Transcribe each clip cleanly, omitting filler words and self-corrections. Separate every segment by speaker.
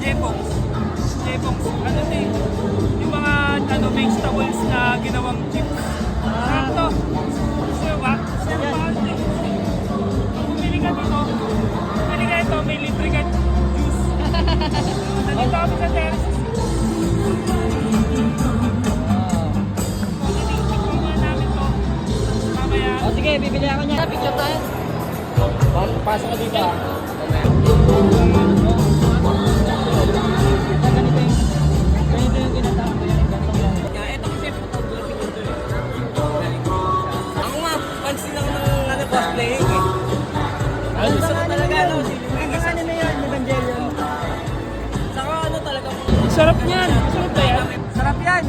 Speaker 1: Jebongs. Jebongs. Ano to eh? Yung mga vegetables na ginawang chips. Sarap to. Gusto ba? Sarap ba? Kung bumili ka dito, bumili ka ito, may libre ka juice. Nandito kami sa terraces.
Speaker 2: O sige, bibili ako niya. Picture tayo.
Speaker 3: Pasok ka dito ah.
Speaker 2: Ganito yung ginatawag ko yan. Gantong lang.
Speaker 1: Ito kasi photography ko ito eh.
Speaker 3: Ako nga, pansin ako ng cosplaying eh. Ano gusto ko talaga, no?
Speaker 2: Ang anime yun, Evangelion.
Speaker 3: Saka ano talaga.
Speaker 1: Sarap niyan. Sarap ba yan?
Speaker 2: Sarap yan.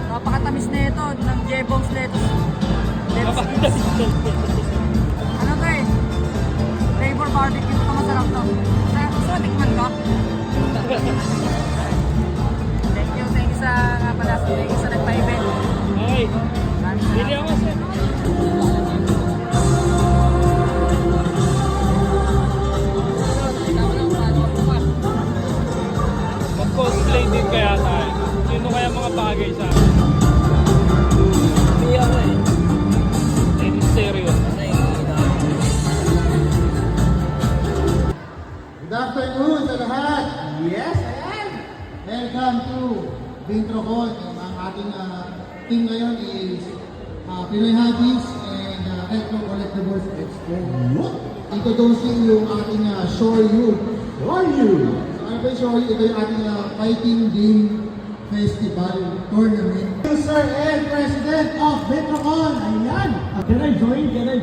Speaker 2: Napakatamis na ito ng Jebong's lettuce. Ano to eh? Flavor barbecue. Ito masarap to. Gusto mo tikman ko? Thank you sa nga pala. Thank you sa nagpa-event.
Speaker 1: Okay.
Speaker 2: Maraming
Speaker 1: Bili
Speaker 2: salamat.
Speaker 1: ako sir. Mag-cosplay din kaya tayo. Sino kaya mga bagay sa akin?
Speaker 3: Hindi ako eh.
Speaker 1: In stereo.
Speaker 4: Good afternoon sa lahat! Yes, ayan! Welcome to Vintrocon. Ang ating team ngayon is Pinoy Hobbies and Retro Collectibles Expo. Introducing yung ating Shore You. Shore You! So ano ba yung Shore You? Ito yung ating fighting game festival tournament. Sir and President of Vintrocon. Ayan!
Speaker 5: Can I join? Can I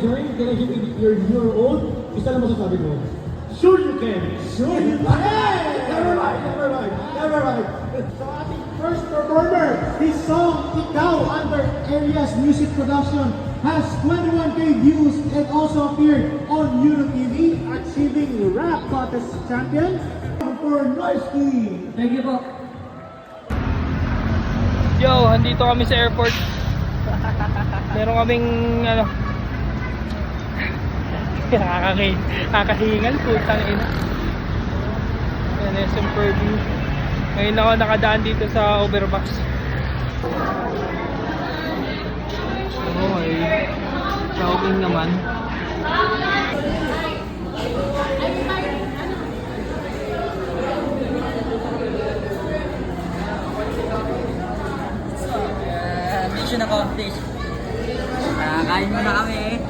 Speaker 5: give your old? Isa lang masasabi ko. Sure you can!
Speaker 4: Sure you can!
Speaker 5: Never mind.
Speaker 4: So ating first performer, his song Ikaw under Areas Music Production has 21k views and also appeared on YouTube TV, achieving rap contest champion for Noisky.
Speaker 2: Thank you po.
Speaker 1: Yo, andito kami sa airport. Meron kaming kakahingal, putang ina. Yan, SM Purview. Ngayon ako nakadaan dito sa overbox. Okay. Shopping naman.
Speaker 2: Mission accomplished. Kain mo na kami.